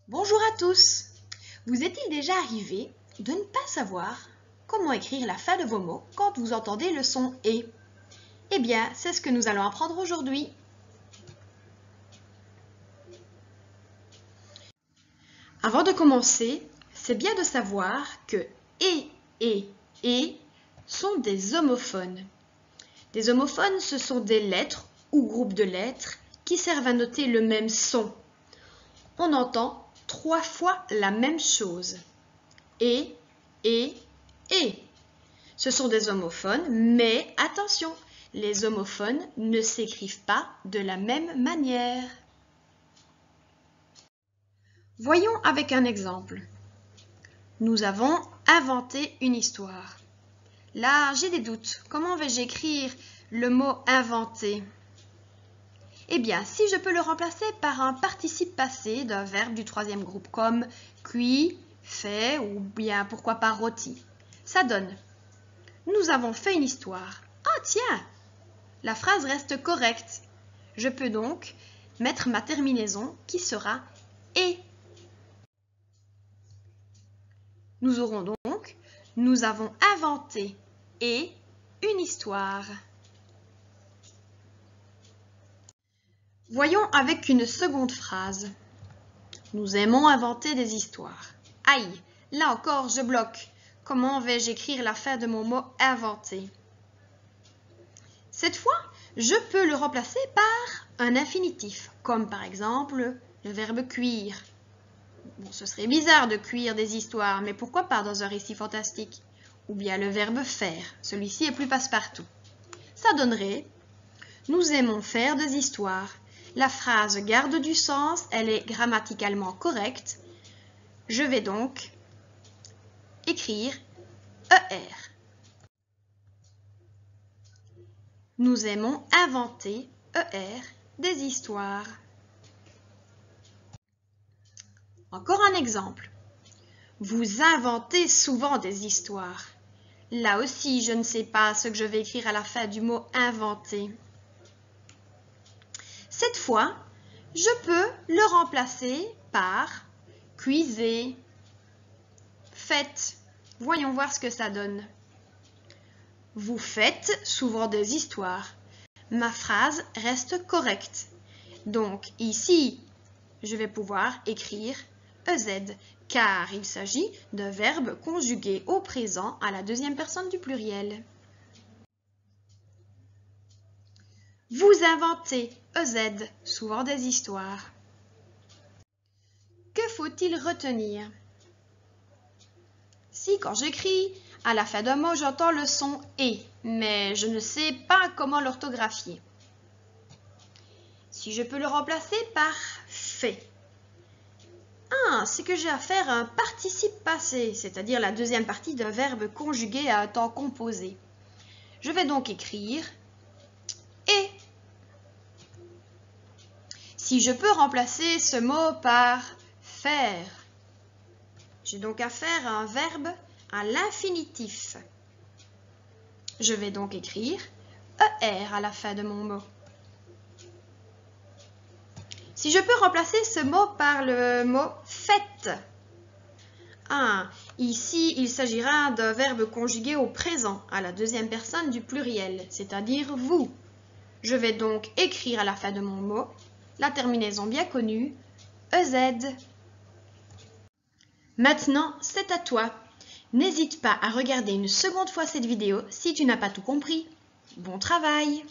Bonjour à tous! Vous est-il déjà arrivé de ne pas savoir comment écrire la fin de vos mots quand vous entendez le son « et » ? Eh bien, c'est ce que nous allons apprendre aujourd'hui. Avant de commencer, c'est bien de savoir que « et » sont des homophones. Des homophones, ce sont des lettres ou groupes de lettres qui servent à noter le même son. On entend 3 fois la même chose. Et. Ce sont des homophones, mais attention, les homophones ne s'écrivent pas de la même manière. Voyons avec un exemple. Nous avons inventé une histoire. Là, j'ai des doutes. Comment vais-je écrire le mot « inventer » ? Eh bien, si je peux le remplacer par un participe passé d'un verbe du 3e groupe, comme cuit, fait ou bien pourquoi pas rôti. Ça donne « Nous avons fait une histoire ». Ah tiens, la phrase reste correcte. Je peux donc mettre ma terminaison qui sera « et ». Nous aurons donc « Nous avons inventé et une histoire ». Voyons avec une seconde phrase. Nous aimons inventer des histoires. Aïe, là encore je bloque. Comment vais-je écrire la fin de mon mot « inventer » ? Cette fois, je peux le remplacer par un infinitif, comme par exemple le verbe cuire. Bon, ce serait bizarre de cuire des histoires, mais pourquoi pas dans un récit fantastique ? Ou bien le verbe faire, celui-ci est plus passe-partout. Ça donnerait « Nous aimons faire des histoires ». La phrase garde du sens, elle est grammaticalement correcte. Je vais donc écrire ER. Nous aimons inventer ER des histoires. Encore un exemple. Vous inventez souvent des histoires. Là aussi, je ne sais pas ce que je vais écrire à la fin du mot inventer. Cette fois, je peux le remplacer par cuisez, faites. Voyons voir ce que ça donne. Vous faites souvent des histoires. Ma phrase reste correcte. Donc ici, je vais pouvoir écrire EZ, car il s'agit d'un verbe conjugué au présent à la 2e personne du pluriel. Vous inventez EZ, souvent des histoires. Que faut-il retenir ? Si, quand j'écris, à la fin d'un mot, j'entends le son « et », mais je ne sais pas comment l'orthographier. Si je peux le remplacer par « fait ». Ah, c'est que j'ai à faire un participe passé, c'est-à-dire la 2e partie d'un verbe conjugué à un temps composé. Je vais donc écrire « et ». Si je peux remplacer ce mot par « faire », j'ai donc à faire un verbe à l'infinitif. Je vais donc écrire ER à la fin de mon mot. Si je peux remplacer ce mot par le mot « faites », ici il s'agira d'un verbe conjugué au présent, à la 2e personne du pluriel, c'est-à-dire vous. Je vais donc écrire à la fin de mon mot la terminaison bien connue EZ. Maintenant, c'est à toi. N'hésite pas à regarder une seconde fois cette vidéo si tu n'as pas tout compris. Bon travail!